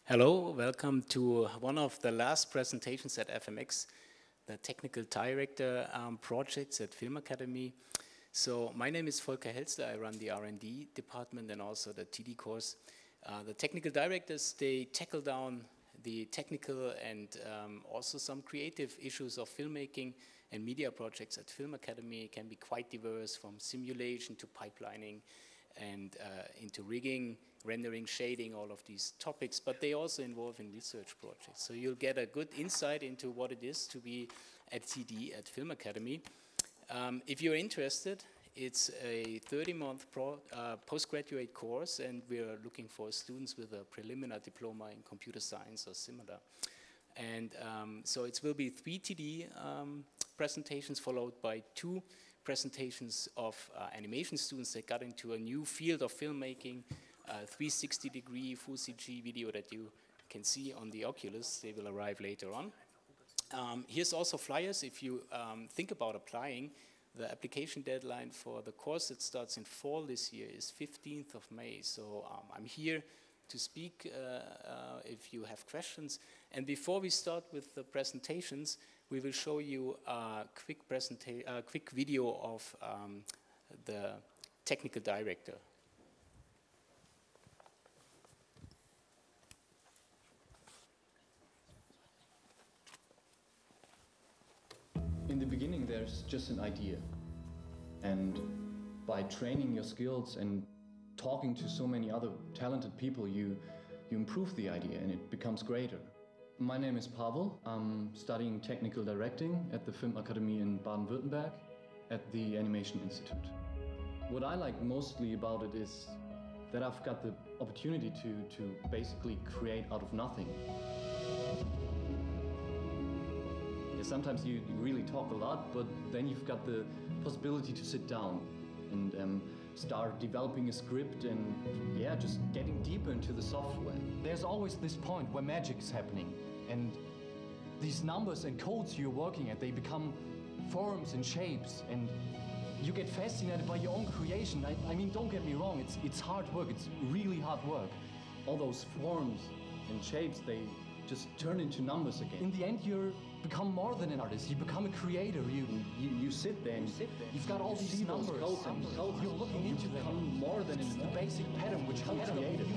Hello, welcome to one of the last presentations at FMX, the Technical Director projects at Film Academy. So my name is Volker Helster, I run the R&D department and also the TD course. The Technical Directors, they tackle down the technical and also some creative issues of filmmaking and media projects at Film Academy. It can be quite diverse, from simulation to pipelining and into rigging, rendering, shading, all of these topics, but they also involve in research projects. So you'll get a good insight into what it is to be at TD at Film Academy. If you're interested, it's a 30-month postgraduate course, and we're looking for students with a preliminary diploma in computer science or similar. And so it will be 3 TD presentations followed by 2 presentations of animation students that got into a new field of filmmaking, 360-degree full CG video that you can see on the Oculus. They will arrive later on. Here's also flyers. If you think about applying, the application deadline for the course that starts in fall this year is 15th of May. So I'm here to speak if you have questions. And before we start with the presentations, we will show you a quick video of the technical director. In the beginning, there's just an idea. And by training your skills and talking to so many other talented people, you improve the idea and it becomes greater. My name is Pavel. I'm studying technical directing at the Film Academy in Baden-Württemberg at the Animation Institute. What I like mostly about it is that I've got the opportunity to basically create out of nothing. Sometimes you really talk a lot, but then you've got the possibility to sit down and start developing a script and, yeah, just getting deeper into the software. There's always this point where magic is happening, and these numbers and codes you're working at, they become forms and shapes, and you get fascinated by your own creation. I mean, don't get me wrong, it's hard work, it's really hard work. All those forms and shapes, they just turn into numbers again. In the end, you become more than an artist. You become a creator. You sit there and you've got all these numbers. You're looking into them. More than it's the basic pattern which holds the universe,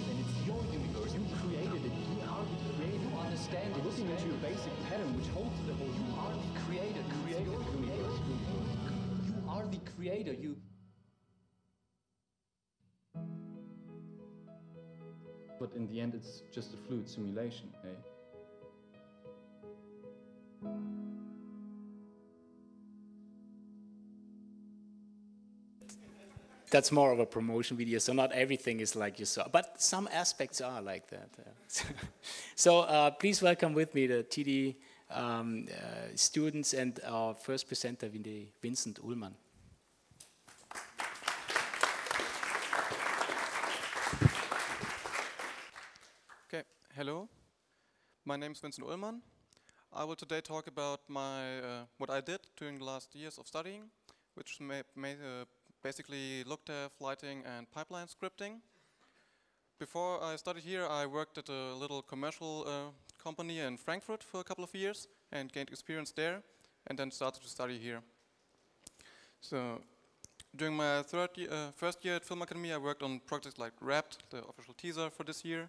and it's your universe. You created it. You are the creator. You understand it. Looking into a basic pattern which holds the whole. You are the creator. Creator universe. You are the creator. You. But in the end, it's just a fluid simulation, eh? That's more of a promotion video, so not everything is like you saw, but some aspects are like that. So please welcome with me the TD students and our first presenter, Vincent Ullmann. Okay, hello. My name is Vincent Ullmann. I will today talk about what I did during the last years of studying, which basically looked at lighting and pipeline scripting. Before I studied here, I worked at a little commercial company in Frankfurt for a couple of years and gained experience there, and then started to study here. So during my first year at Film Academy, I worked on projects like Wrapped, the official teaser for this year,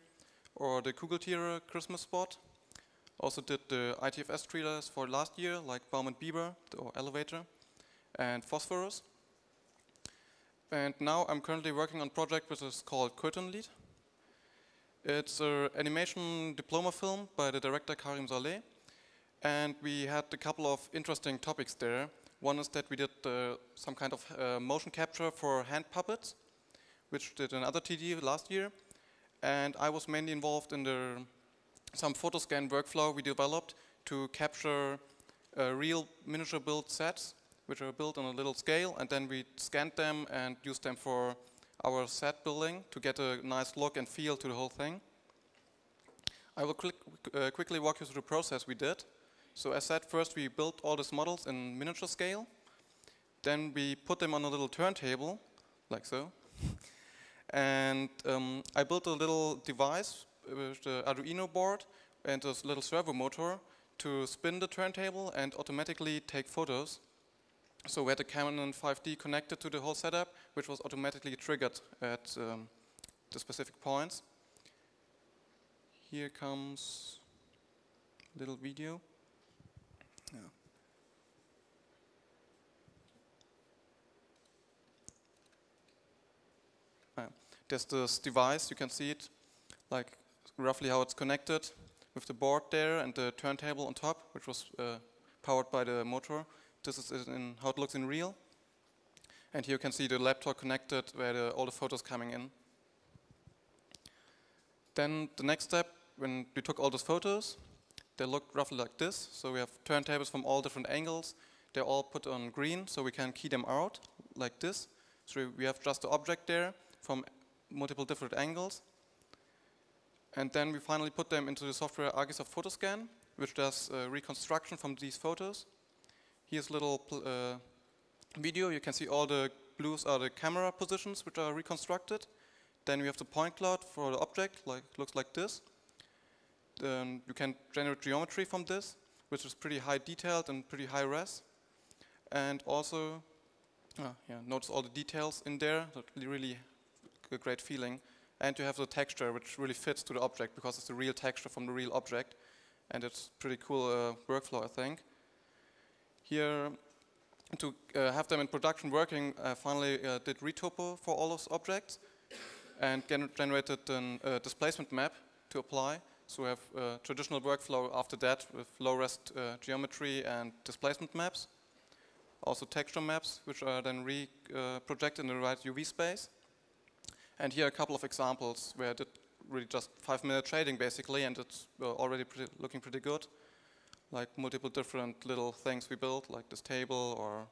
or the Kugeltiere Christmas spot. Also did the ITFS trailers for last year, like Baum and Bieber, or Elevator, and Phosphorus. And now I'm currently working on a project which is called Curtain Lead. It's an animation diploma film by the director Karim Saleh. And we had a couple of interesting topics there. One is that we did some kind of motion capture for hand puppets, which did another TD last year. And I was mainly involved in some photo scan workflow we developed to capture real miniature build sets, which are built on a little scale, and then we scanned them and used them for our set building to get a nice look and feel to the whole thing. I will quickly walk you through the process we did. So as said, first we built all these models in miniature scale. Then we put them on a little turntable, like so. And I built a little device the Arduino board and this little servo motor to spin the turntable and automatically take photos. So we had a Canon 5D connected to the whole setup, which was automatically triggered at the specific points. Here comes a little video. Yeah. There's this device, you can see it, like roughly how it's connected with the board there and the turntable on top, which was powered by the motor. This is in how it looks in real. And here you can see the laptop connected where all the photos coming in. Then the next step, when we took all those photos, they looked roughly like this. So we have turntables from all different angles. They're all put on green, so we can key them out like this. So we have just the object there from multiple different angles. And then we finally put them into the software Argisoft Photoscan, which does reconstruction from these photos. Here's a little video. You can see all the blues are the camera positions which are reconstructed. Then we have the point cloud for the object, like looks like this. Then you can generate geometry from this, which is pretty high detailed and pretty high res. And also, notice all the details in there. That really a great feeling. And you have the texture, which really fits to the object because it's the real texture from the real object. And it's pretty cool workflow, I think. Here, to have them in production working, I finally did retopo for all those objects and generated a displacement map to apply. So we have a traditional workflow after that with low-res geometry and displacement maps. Also texture maps, which are then projected in the right UV space. And here are a couple of examples where I did really just 5-minute shading basically, and it's already looking pretty good. Like multiple different little things we built, like this table or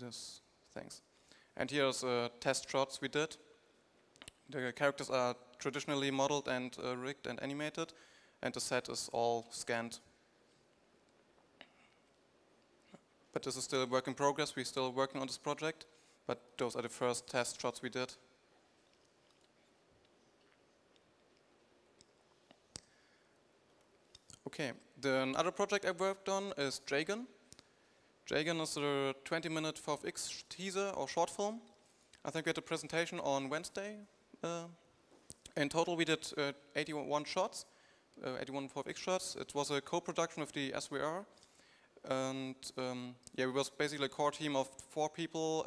these things. And here's test shots we did. The characters are traditionally modeled and rigged and animated, and the set is all scanned. But this is still a work in progress. We're still working on this project, but those are the first test shots we did. Okay, another project I worked on is Jagon. Jagon is a 20-minute FMX teaser or short film. I think we had a presentation on Wednesday. In total, we did 81 shots, 81 FMX shots. It was a co-production with the SWR. And yeah, we was basically a core team of 4 people,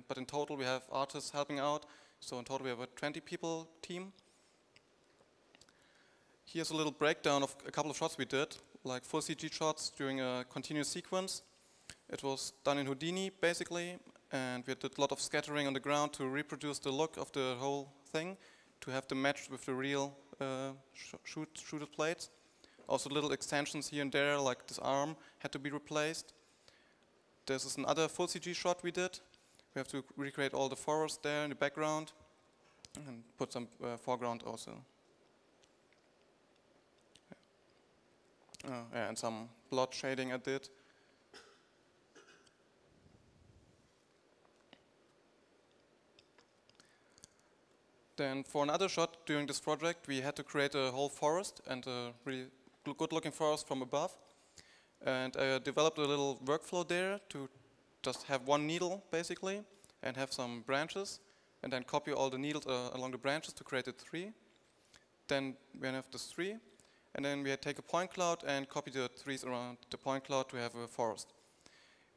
but in total we have artists helping out. So in total we have a 20-people team. Here's a little breakdown of a couple of shots we did, like full CG shots during a continuous sequence. It was done in Houdini, basically, and we did a lot of scattering on the ground to reproduce the look of the whole thing, to have them matched with the real shooted plates. Also little extensions here and there, like this arm had to be replaced. This is another full CG shot we did. We have to recreate all the forest there in the background, and put some foreground also. Yeah, and some blood shading I did. Then for another shot during this project, we had to create a whole forest and a really good-looking forest from above. And I developed a little workflow there to just have one needle, basically, and have some branches, and then copy all the needles along the branches to create a tree. Then we have this tree. And then we take a point cloud and copy the trees around the point cloud to have a forest.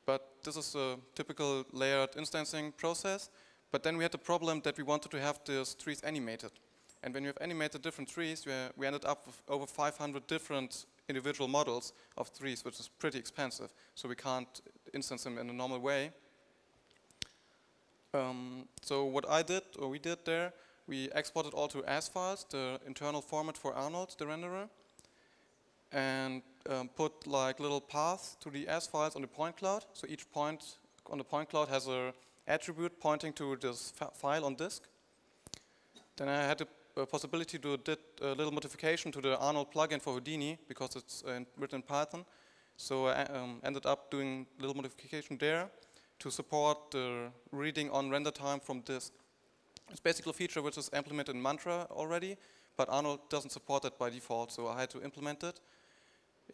But this is a typical layered instancing process. But then we had the problem that we wanted to have these trees animated. And when you have animated different trees, we ended up with over 500 different individual models of trees, which is pretty expensive. So we can't instance them in a normal way. So what we did there, we exported all to AS files, the internal format for Arnold, the renderer, and put like little paths to the AS files on the point cloud. So each point on the point cloud has an attribute pointing to this file on disk. Then I had the possibility to do a little modification to the Arnold plugin for Houdini because it's written in Python. So I ended up doing a little modification there to support the reading on render time from disk. It's basically a feature which is implemented in Mantra already, but Arnold doesn't support it by default, so I had to implement it.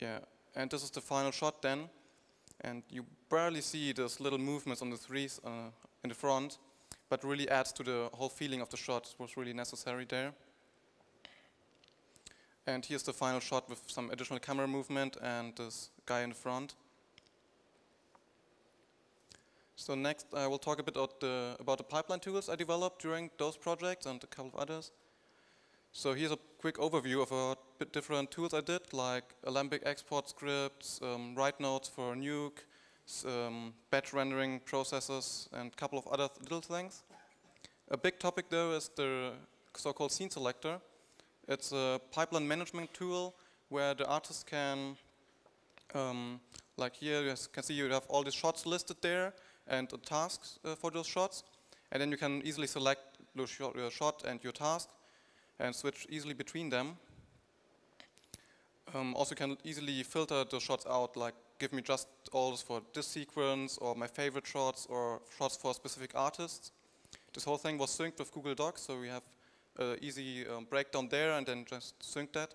Yeah, and this is the final shot then, and you barely see those little movements on the threes in the front, but really adds to the whole feeling of the shot. It was really necessary there. And here's the final shot with some additional camera movement and this guy in the front. So next I will talk a bit about the pipeline tools I developed during those projects and a couple of others. So here's a quick overview of a bit different tools I did, like Alembic export scripts, write notes for Nuke, batch rendering processes, and a couple of other little things. A big topic though is the so-called scene selector. It's a pipeline management tool where the artist can, like here you can see you have all the shots listed there and the tasks for those shots. And then you can easily select your shot and your task and switch easily between them. Also you can easily filter the shots out, like give me just all for this sequence or my favorite shots or shots for specific artists. This whole thing was synced with Google Docs, so we have easy breakdown there and then just sync that.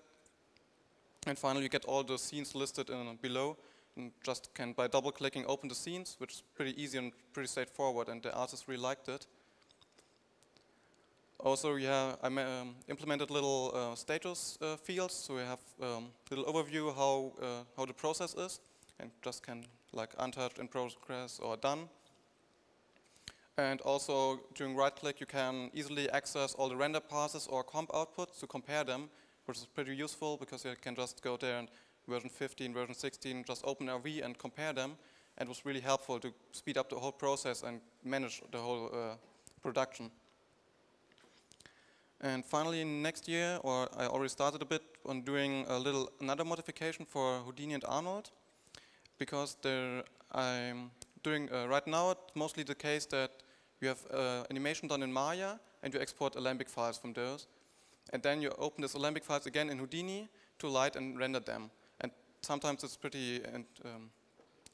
And finally you get all the scenes listed below and just can by double clicking open the scenes, which is pretty easy and pretty straightforward, and the artists really liked it. Also, yeah, I implemented little status fields, so we have little overview how the process is, and just can like untouched, in progress, or done. And also during right click you can easily access all the render passes or comp outputs to compare them, which is pretty useful because you can just go there and version 15, version 16, just open RV and compare them, and it was really helpful to speed up the whole process and manage the whole production. And finally next year, or I already started a bit on doing another modification for Houdini and Arnold, because I'm doing right now it's mostly the case that you have animation done in Maya and you export Alembic files from those, and then you open these Alembic files again in Houdini to light and render them. And sometimes it's pretty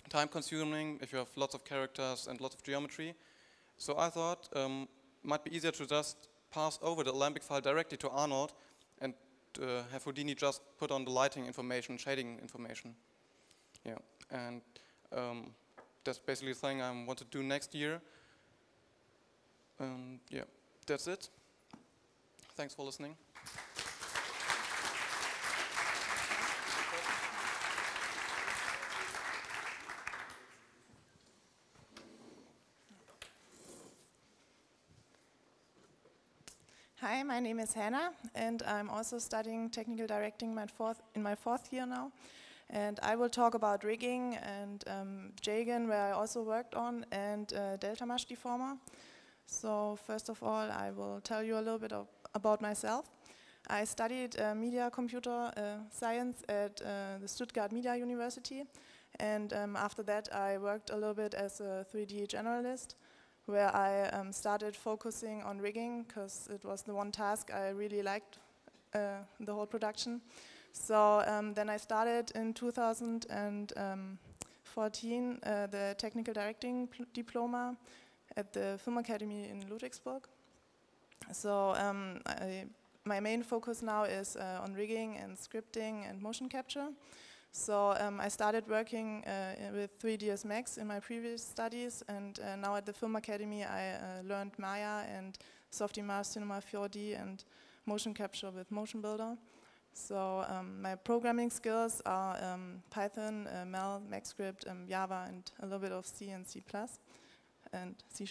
time consuming if you have lots of characters and lots of geometry. So I thought it might be easier to just pass over the Alembic file directly to Arnold and have Houdini just put on the lighting information, shading information. Yeah, and that's basically the thing I want to do next year. Yeah, that's it. Thanks for listening. Hi, my name is Hannah, and I'm also studying technical directing in my fourth year now. And I will talk about rigging and Jagon, where I also worked on, and Delta Mush Deformer. So first of all, I will tell you a little bit about myself. I studied media computer science at the Stuttgart Media University, and after that I worked a little bit as a 3D generalist, where I started focusing on rigging because it was the one task I really liked the whole production. So then I started in 2014 the technical directing diploma at the Film Academy in Ludwigsburg. So my main focus now is on rigging and scripting and motion capture. So I started working with 3ds Max in my previous studies, and now at the Film Academy I learned Maya and Softimage, Cinema 4D, and motion capture with Motion Builder. So my programming skills are Python, Mel, MaxScript, Java, and a little bit of C and C++, and C#.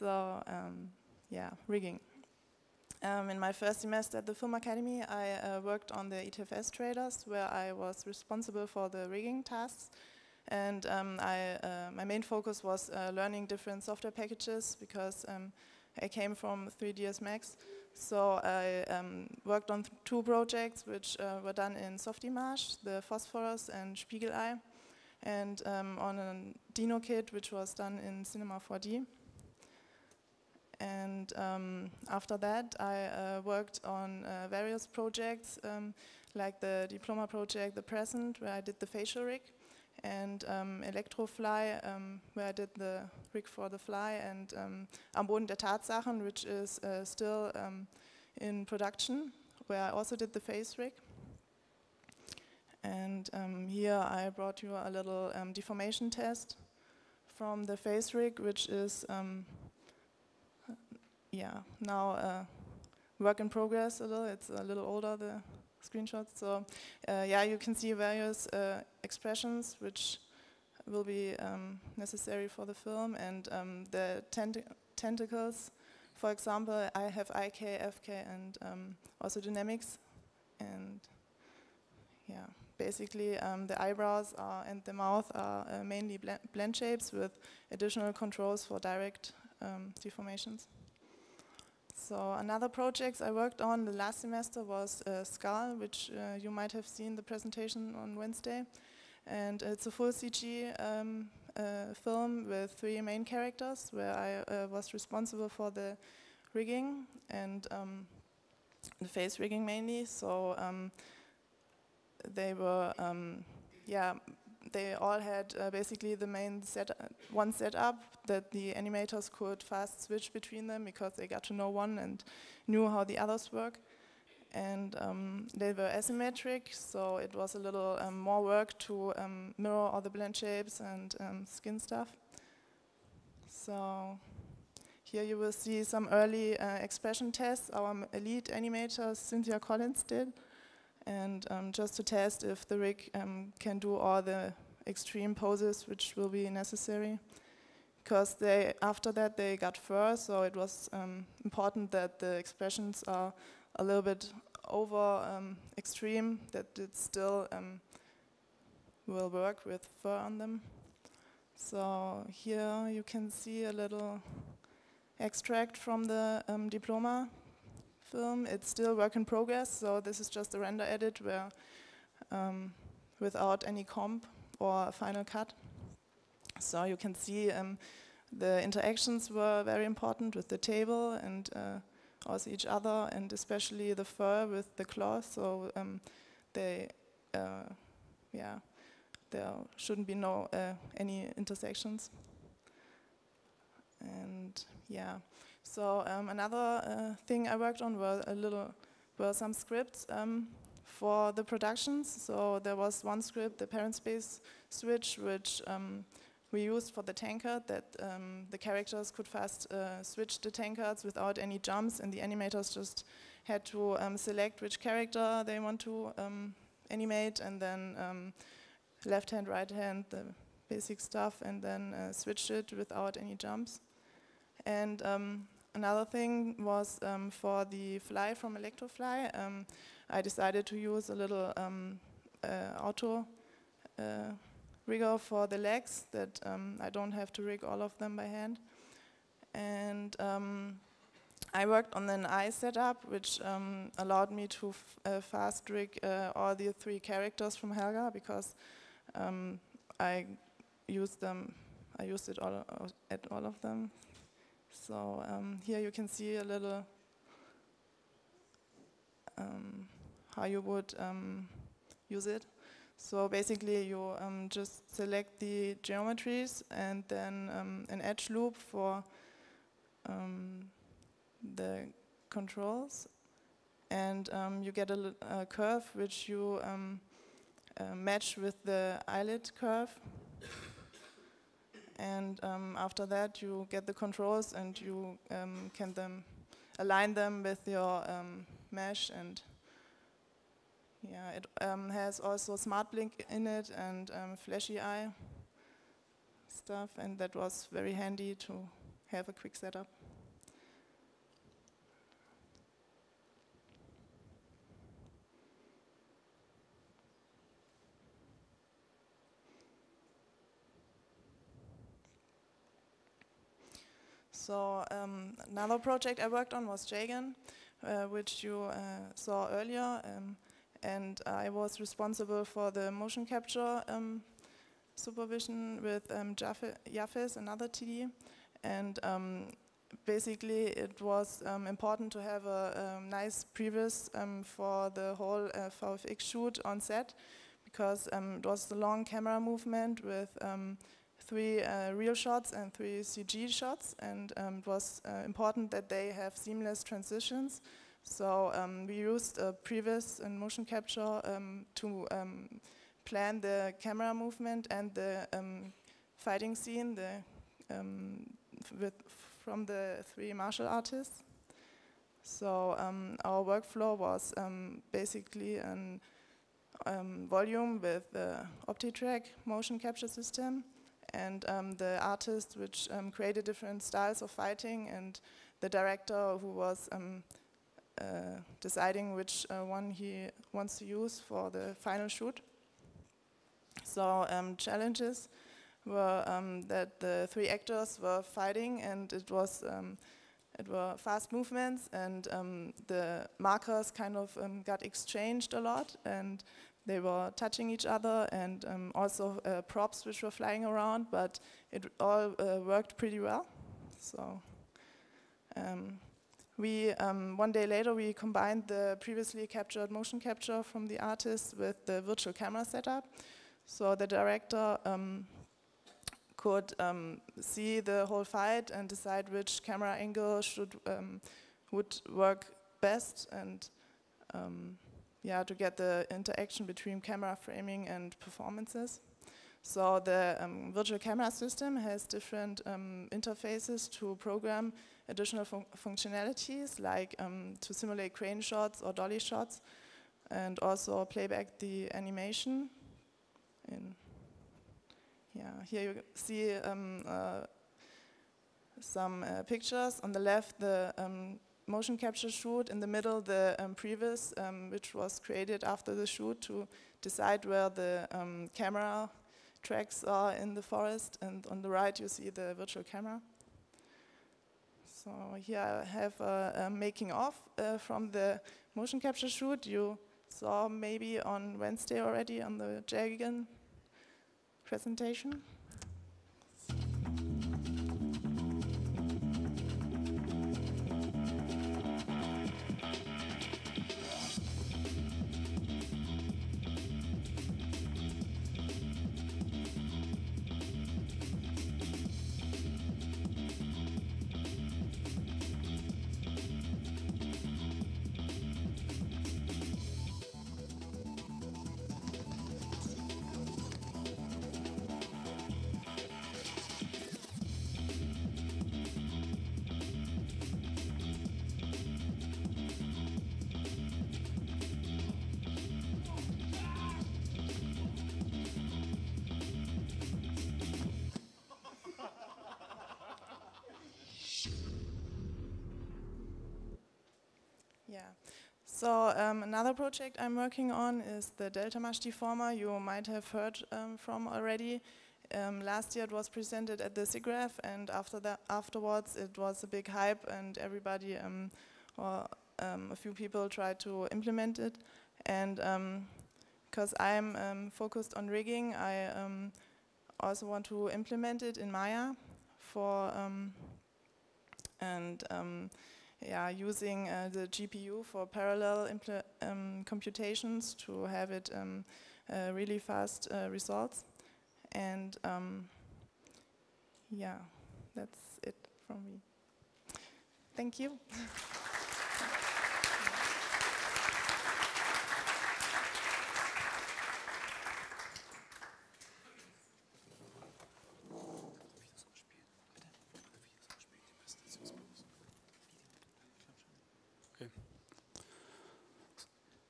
So yeah, rigging. In my first semester at the Film Academy, I worked on the ITFS traders, where I was responsible for the rigging tasks. And my main focus was learning different software packages, because I came from 3ds Max. So I worked on two projects which were done in Softimage, the Phosphorus and Spiegelei, and on a Dino kit which was done in Cinema 4D. And after that I worked on various projects, like the diploma project, The Present, where I did the facial rig, and Electrofly, where I did the rig for the fly, and Am Boden der Tatsachen, which is still in production, where I also did the face rig. And here I brought you a little deformation test from the face rig, which is now work in progress a little. It's a little older, the screenshot. So you can see various expressions which will be necessary for the film, and the tentacles. For example, I have IK, FK, and also dynamics, and basically the eyebrows and the mouth are mainly blend shapes with additional controls for direct deformations. So another project I worked on the last semester was Skål, which you might have seen the presentation on Wednesday. And it's a full CG film with 3 main characters, where I was responsible for the rigging and the face rigging mainly. So they were, they all had basically the main one setup that the animators could fast switch between them because they got to know one and knew how the others work. And they were asymmetric, so it was a little more work to mirror all the blend shapes and skin stuff. So here you will see some early expression tests our lead animator Cynthia Collins did, and just to test if the rig can do all the extreme poses which will be necessary. Because after that they got fur, so it was important that the expressions are a little bit over extreme, that it still will work with fur on them. So here you can see a little extract from the diploma film. It's still work in progress, so this is just a render edit where without any comp or a final cut. So you can see the interactions were very important with the table and also each other, and especially the fur with the claws. So there shouldn't be any intersections. And so another thing I worked on were some scripts for the productions. So there was one script, the parent space switch, which we used for the tankard, that the characters could fast switch the tankards without any jumps, and the animators just had to select which character they want to animate, and then left hand, right hand, the basic stuff, and then switch it without any jumps. And another thing was for the fly from Electrofly, I decided to use a little auto rigger for the legs, that I don't have to rig all of them by hand. And I worked on an eye setup, which allowed me to fast rig all the 3 characters from Helga, because I used it all at all of them. So here you can see a little how you would use it. So basically you just select the geometries and then an edge loop for the controls, and you get a curve which you match with the eyelid curve, and after that you get the controls and you can then align them with your mesh. And it has also smart blink in it and flashy eye stuff, and that was very handy to have a quick setup. So another project I worked on was Jagon, which you saw earlier. And I was responsible for the motion capture supervision with Jafes, another TD. And basically it was important to have a nice previs for the whole VFX shoot on set, because it was a long camera movement with 3 real shots and 3 CG shots, and it was important that they have seamless transitions So we used a previs in motion capture to plan the camera movement and the fighting scene from the 3 martial artists. So our workflow was basically an volume with the OptiTrack motion capture system and the artist which created different styles of fighting, and the director who was deciding which one he wants to use for the final shoot. So challenges were that the 3 actors were fighting, and it were fast movements, and the markers kind of got exchanged a lot, and they were touching each other, and also props which were flying around, but it all worked pretty well. So one day later we combined the previously captured motion capture from the artist with the virtual camera setup. So the director could see the whole fight and decide which camera angle would work best, and to get the interaction between camera framing and performances. So the virtual camera system has different interfaces to program additional functionalities, like to simulate crane shots or dolly shots, and also playback the animation. Here you see some pictures. On the left, the motion capture shoot. In the middle, the previs, which was created after the shoot to decide where the camera tracks are in the forest. And on the right, you see the virtual camera. So here I have a making of from the motion capture shoot. You saw maybe on Wednesday already on the Jagon presentation. So another project I'm working on is the Delta Mush Deformer. You might have heard from already. Last year it was presented at the SIGGRAPH, and afterwards it was a big hype, and everybody or a few people tried to implement it. And because I'm focused on rigging, I also want to implement it in Maya using the GPU for parallel computations to have it really fast results. And that's it from me. Thank you.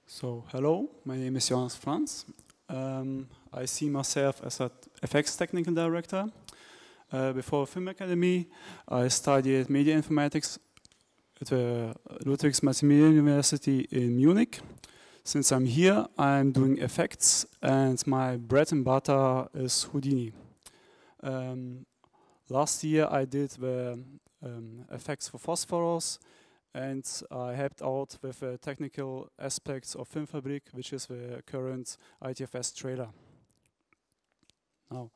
So, hello, my name is Johannes Franz. I see myself as an FX technical director. Before Film Academy, I studied media informatics at the Ludwig Maximilian University in Munich. Since I'm here, I'm doing effects, and my bread and butter is Houdini. Last year I did the effects for Phosphorus, and I helped out with the technical aspects of Filmfabrik, which is the current ITFS trailer. Now,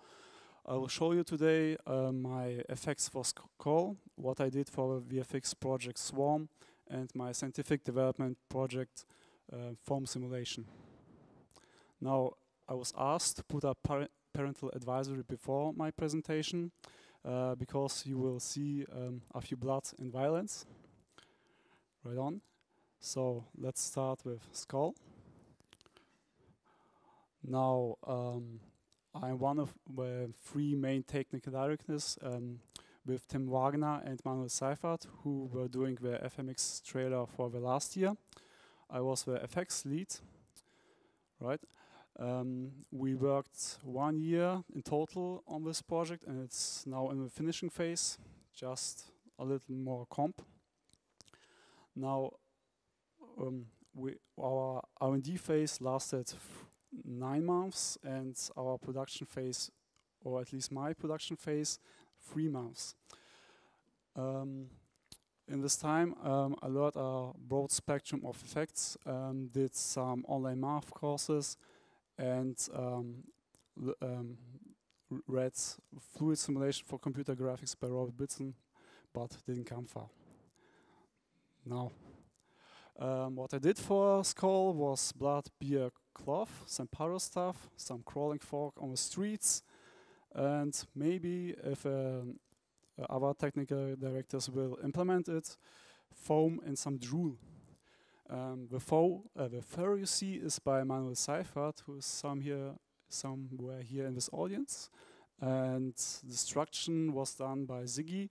I will show you today my effects for Skål, what I did for VFX project Swarm, and my scientific development project Form Simulation. Now, I was asked to put up parental advisory before my presentation because you will see a few blood and violence. Right on. So let's start with Skål. Now, I'm one of the three main technical directors with Tim Wagner and Manuel Seifert, who were doing the FMX trailer for the last year. I was the FX lead, right? We worked 1 year in total on this project, and it's now in the finishing phase, just a little more comp. Now, our R&D phase lasted 9 months, and our production phase, or at least my production phase, 3 months. In this time, I learned a broad spectrum of effects, did some online math courses, and read Fluid Simulation for Computer Graphics by Robert Bitson, but didn't come far. Now, what I did for Skål was blood, beer, cloth, some pyro stuff, some crawling fog on the streets, and maybe if our technical directors will implement it, foam and some drool. The fur you see is by Manuel Seifert, who is somewhere here in this audience, and the destruction was done by Ziggy,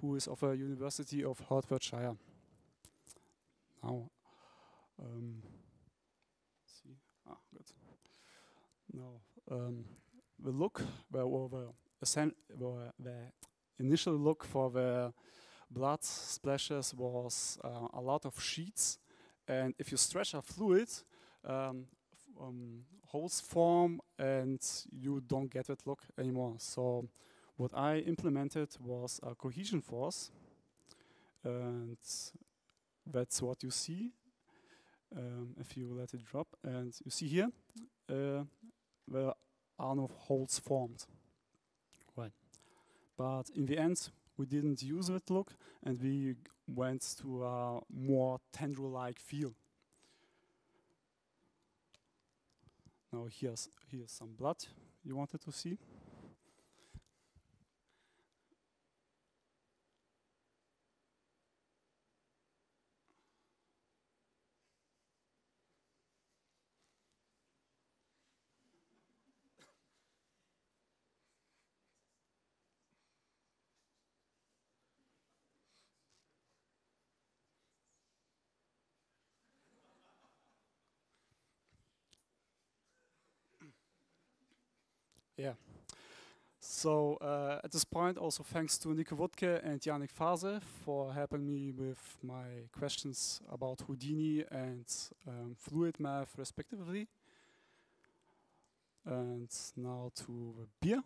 who is of a University of Hertfordshire. Now, good. Now, the look, the initial look for the blood splashes was a lot of sheets, and if you stretch a fluid, holes form and you don't get that look anymore. So what I implemented was a cohesion force, and that's what you see if you let it drop. And you see here where Arnold holes formed. Right. But in the end, we didn't use that look, and we went to a more tendril-like feel. Now here's some blood you wanted to see. Yeah. So at this point, also thanks to Nico Wutke and Yannick Fase for helping me with my questions about Houdini and fluid math respectively. And now to the beer.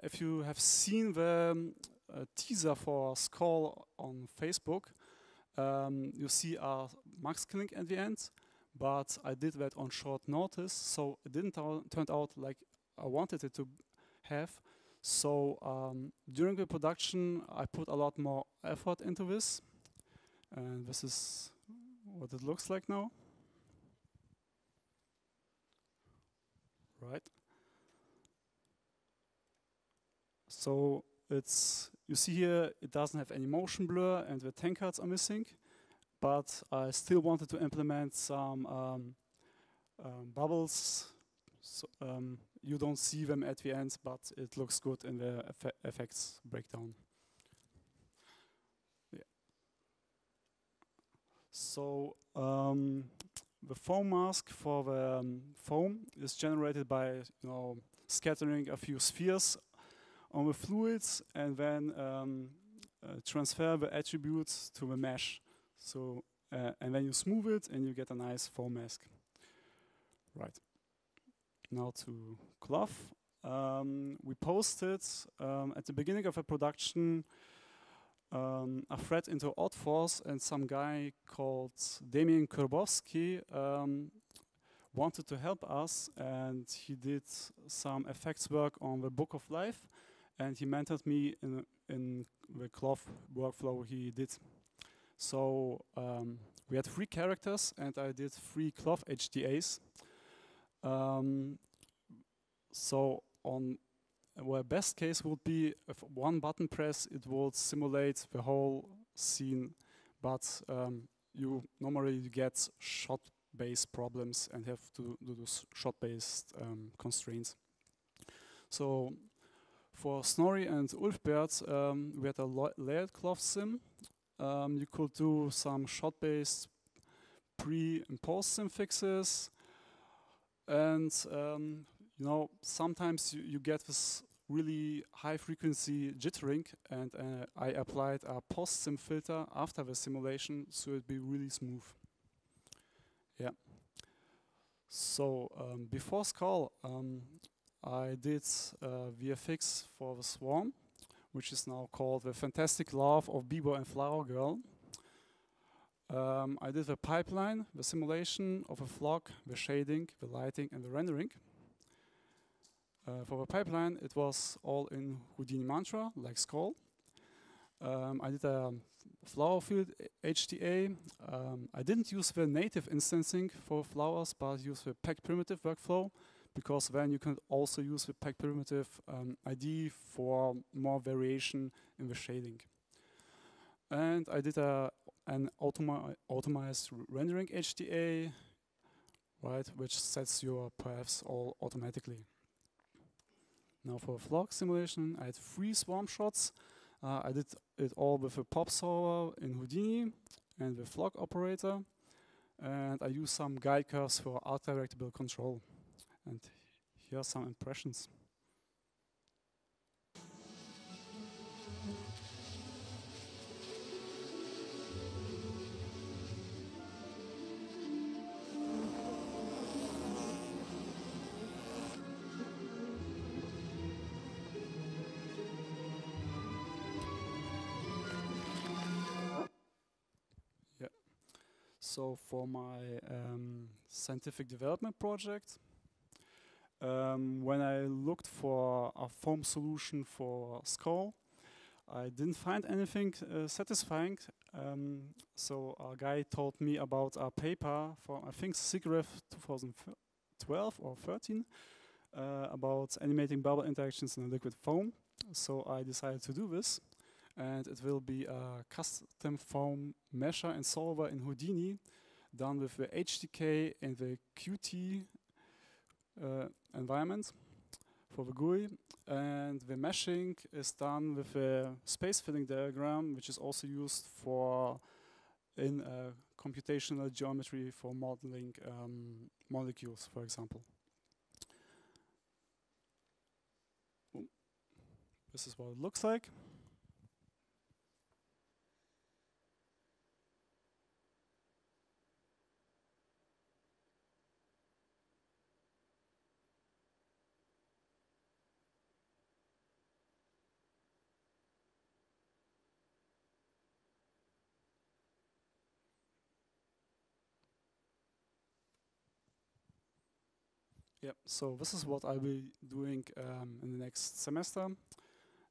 If you have seen the teaser for Skål on Facebook, you see a max clinic at the end, but I did that on short notice, so it didn't turn out like I wanted it to have. So during the production, I put a lot more effort into this, and this is what it looks like now. Right. So you see here, it doesn't have any motion blur, and the tankards are missing, but I still wanted to implement some bubbles. So, you don't see them at the end, but it looks good in the effects breakdown. Yeah. So the foam mask for the foam is generated by scattering a few spheres on the fluids and then transfer the attributes to the mesh. So and then you smooth it and you get a nice foam mask. Right. Now to cloth. We posted at the beginning of a production a thread into Odd Force, and some guy called Damian Kurbowski wanted to help us, and he did some effects work on the Book of Life, and he mentored me in the cloth workflow he did. So we had 3 characters, and I did 3 cloth HTAs. So on where best case would be if 1 button press, it would simulate the whole scene. But you normally get shot-based problems and have to do those shot-based constraints. So for Snorri and Ulfbert, we had a layered cloth sim. You could do some shot-based pre and post sim fixes, and you know, sometimes you get this really high frequency jittering, and I applied a post sim filter after the simulation so it'd be really smooth. Yeah. So before Skål, I did VFX for the Swarm, which is now called The Fantastic Love of Bieber and Flower Girl. I did the pipeline, the simulation of a flock, the shading, the lighting, and the rendering. For the pipeline, it was all in Houdini Mantra, like Skål. I did a flower field HtoA. I didn't use the native instancing for flowers, but used the packed primitive workflow, because then you can also use the packed primitive ID for more variation in the shading. And I did an automized rendering HtoA, right, which sets your paths all automatically. Now for flock simulation, I had 3 swarm shots. I did it all with a pop solver in Houdini and the flock operator. And I used some guide curves for art directable control. And here are some impressions. So for my scientific development project, when I looked for a foam solution for Skål, I didn't find anything satisfying. So a guy told me about a paper from, I think, SIGREF 2012 or 13, about animating bubble interactions in a liquid foam. So I decided to do this. And it will be a custom foam mesher and solver in Houdini, done with the HDK and the Qt environment for the GUI. And the meshing is done with a space filling diagram, which is also used for in computational geometry for modeling molecules, for example. This is what it looks like. Yep, so this is what I'll be doing in the next semester.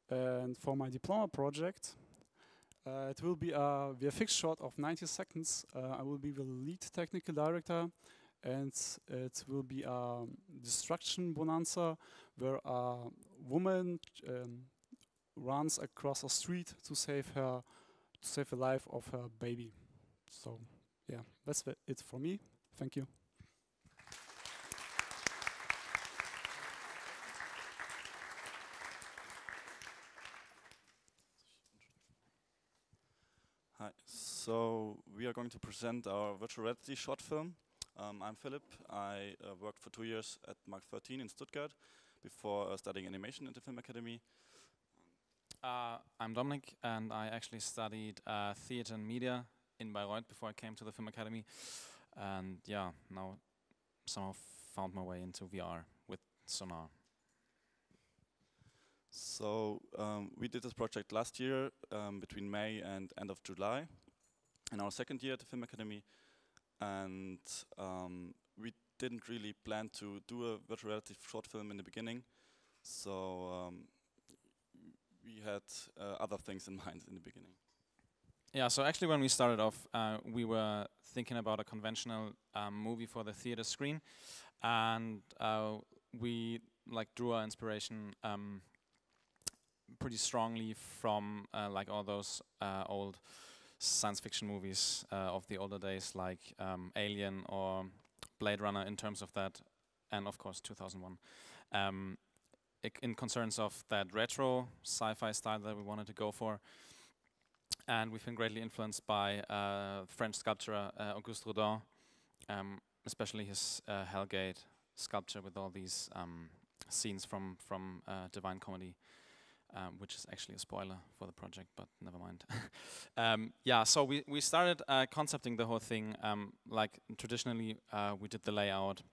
And for my diploma project, it will be a VFX shot of 90 seconds. I will be the lead technical director, and it will be a destruction bonanza where a woman runs across a street to save the life of her baby. So yeah, that's it for me. Thank you. Hi, so we are going to present our virtual reality short film. I'm Philip. I worked for 2 years at Mark 13 in Stuttgart before studying animation at the Film Academy. I'm Dominic, and I actually studied theater and media in Bayreuth before I came to the Film Academy. And yeah, now somehow found my way into VR with Sonar. So we did this project last year between May and end of July in our second year at the Film Academy, and we didn't really plan to do a virtual reality short film in the beginning, so we had other things in mind in the beginning. Yeah, so actually when we started off, we were thinking about a conventional movie for the theater screen, and we drew our inspiration pretty strongly from like all those old science fiction movies of the older days, like Alien or Blade Runner in terms of that, and of course 2001. In concerns of that retro sci-fi style that we wanted to go for. And we've been greatly influenced by French sculptor Auguste Rodin, especially his Hellgate sculpture with all these scenes from Divine Comedy, which is actually a spoiler for the project, but never mind. Yeah, so we started concepting the whole thing. Like traditionally, we did the layout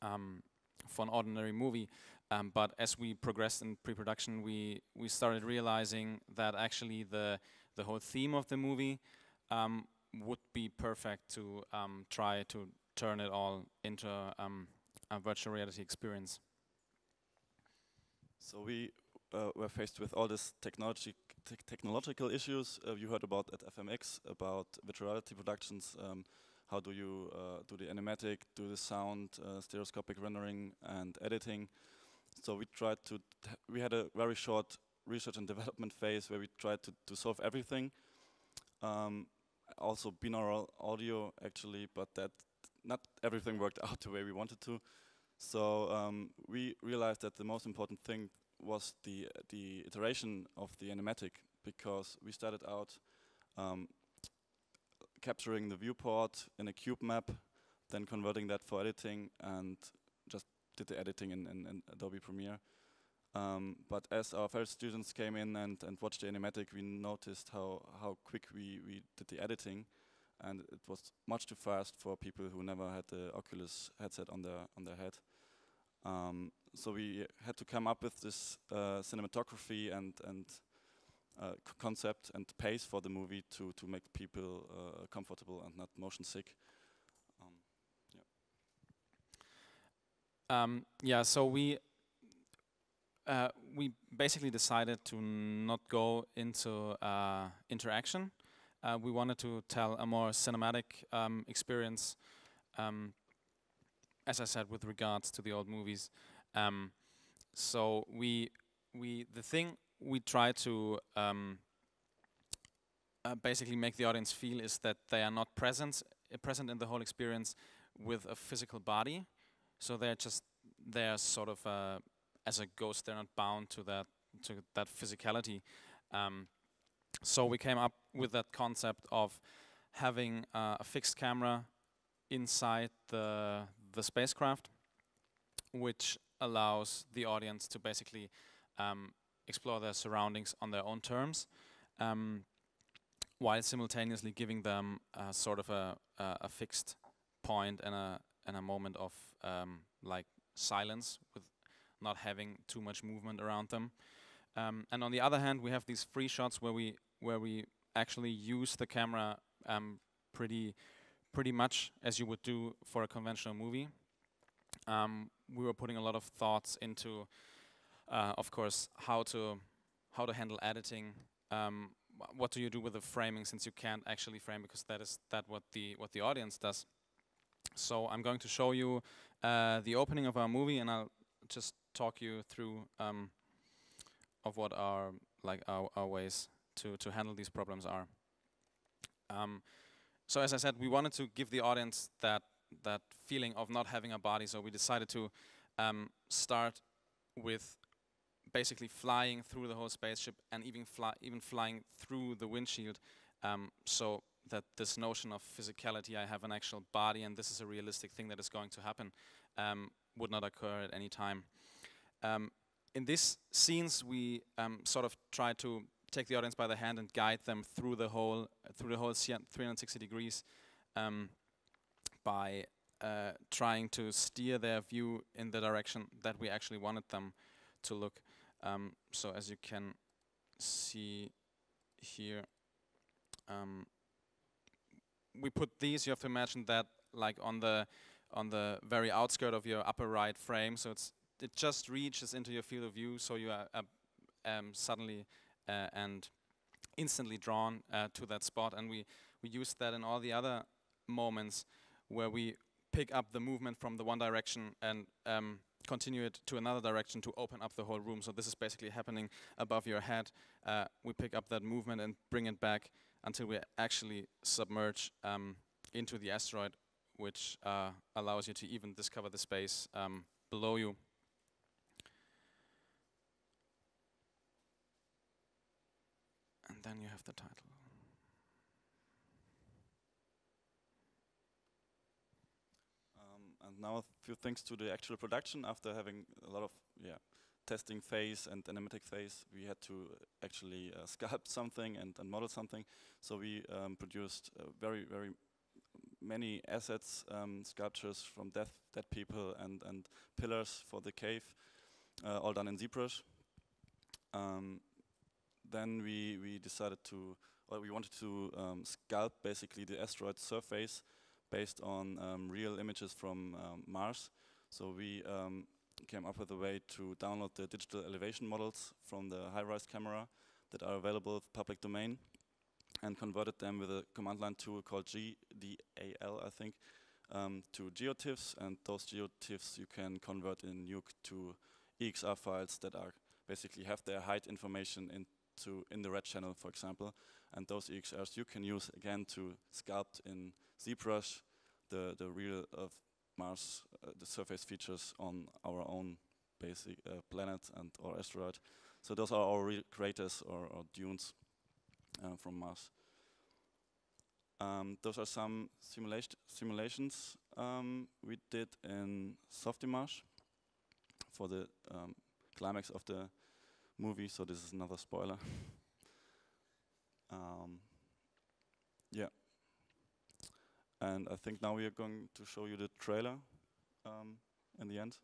for an ordinary movie, but as we progressed in pre-production, we started realizing that actually the whole theme of the movie would be perfect to try to turn it all into a virtual reality experience. So we were faced with all these technological issues you heard about at FMX, about virtual reality productions. How do you do the animatic, do the sound, stereoscopic rendering and editing. So we tried to, we had a very short research and development phase where we tried to solve everything. Also binaural audio actually, but that not everything worked out the way we wanted to. So we realized that the most important thing was the iteration of the animatic, because we started out capturing the viewport in a cube map, then converting that for editing, and just did the editing in Adobe Premiere. But as our first students came in and watched the animatic, we noticed how quick we did the editing, and it was much too fast for people who never had the Oculus headset on their head. So we had to come up with this cinematography and concept and pace for the movie to make people comfortable and not motion sick. Yeah, so we basically decided to not go into interaction. We wanted to tell a more cinematic experience, as I said, with regards to the old movies. So the thing we try to basically make the audience feel is that they are not present in the whole experience with a physical body. So they're sort of as a ghost. They're not bound to that physicality. So we came up with that concept of having a fixed camera inside the spacecraft, which allows the audience to basically explore their surroundings on their own terms, while simultaneously giving them sort of a fixed point and a moment of like silence, with not having too much movement around them. And on the other hand, we have these free shots where we actually use the camera pretty much as you would do for a conventional movie. We were putting a lot of thoughts into, of course, how to handle editing. What do you do with the framing, since you can't actually frame, because that is what the audience does. So I'm going to show you the opening of our movie, and I'll just talk you through of what our ways to handle these problems are. So as I said, we wanted to give the audience that feeling of not having a body, so we decided to start with basically flying through the whole spaceship, and even flying through the windshield, so that this notion of physicality, I have an actual body and this is a realistic thing that is going to happen, would not occur at any time. In these scenes, we sort of try to take the audience by the hand and guide them through the whole 360 degrees, by trying to steer their view in the direction that we actually wanted them to look. So as you can see here, we put these. You have to imagine that like on the very outskirt of your upper right frame. So it just reaches into your field of view. So you are suddenly and instantly drawn to that spot. And we use that in all the other moments where we pick up the movement from the one direction and continue it to another direction to open up the whole room. So this is basically happening above your head. We pick up that movement and bring it back until we actually submerge into the asteroid, which allows you to even discover the space below you. And then you have the title. And now a few things to the actual production. After having a lot of testing phase and animatic phase, we had to actually sculpt something and model something. So we produced very many assets, sculptures from dead people and pillars for the cave, all done in ZBrush. Then we decided to, well, we wanted to sculpt basically the asteroid surface based on real images from Mars. So we came up with a way to download the digital elevation models from the high-rise camera that are available public domain, and converted them with a command line tool called GDAL, I think, to geotiffs. And those geotiffs you can convert in Nuke to EXR files that are basically have their height information in the red channel, for example. And those EXRs you can use again to sculpt in ZBrush the real of Mars, the surface features on our own basic planet and or asteroid. So those are our real craters or dunes from Mars. Those are some simulations we did in Softimage for the climax of the movie. So this is another spoiler. Yeah. And I think now we are going to show you the trailer in the end.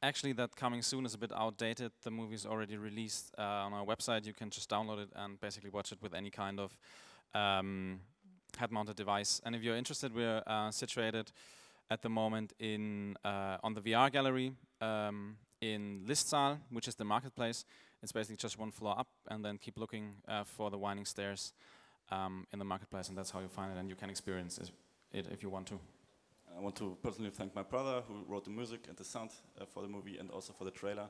Actually, that coming soon is a bit outdated. The movie is already released on our website. You can just download it and basically watch it with any kind of head-mounted device. And if you're interested, we're situated at the moment in on the VR gallery in Listsaal, which is the marketplace. It's basically just one floor up, and then keep looking for the winding stairs in the marketplace, and that's how you find it, and you can experience it if you want to. I want to personally thank my brother who wrote the music and the sound for the movie and also for the trailer.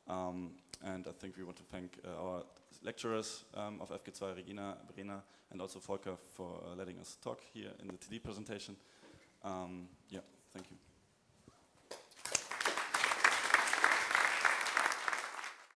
And I think we want to thank our lecturers of FG2, Regina, Verena, and also Volker for letting us talk here in the TD presentation. Yeah, thank you.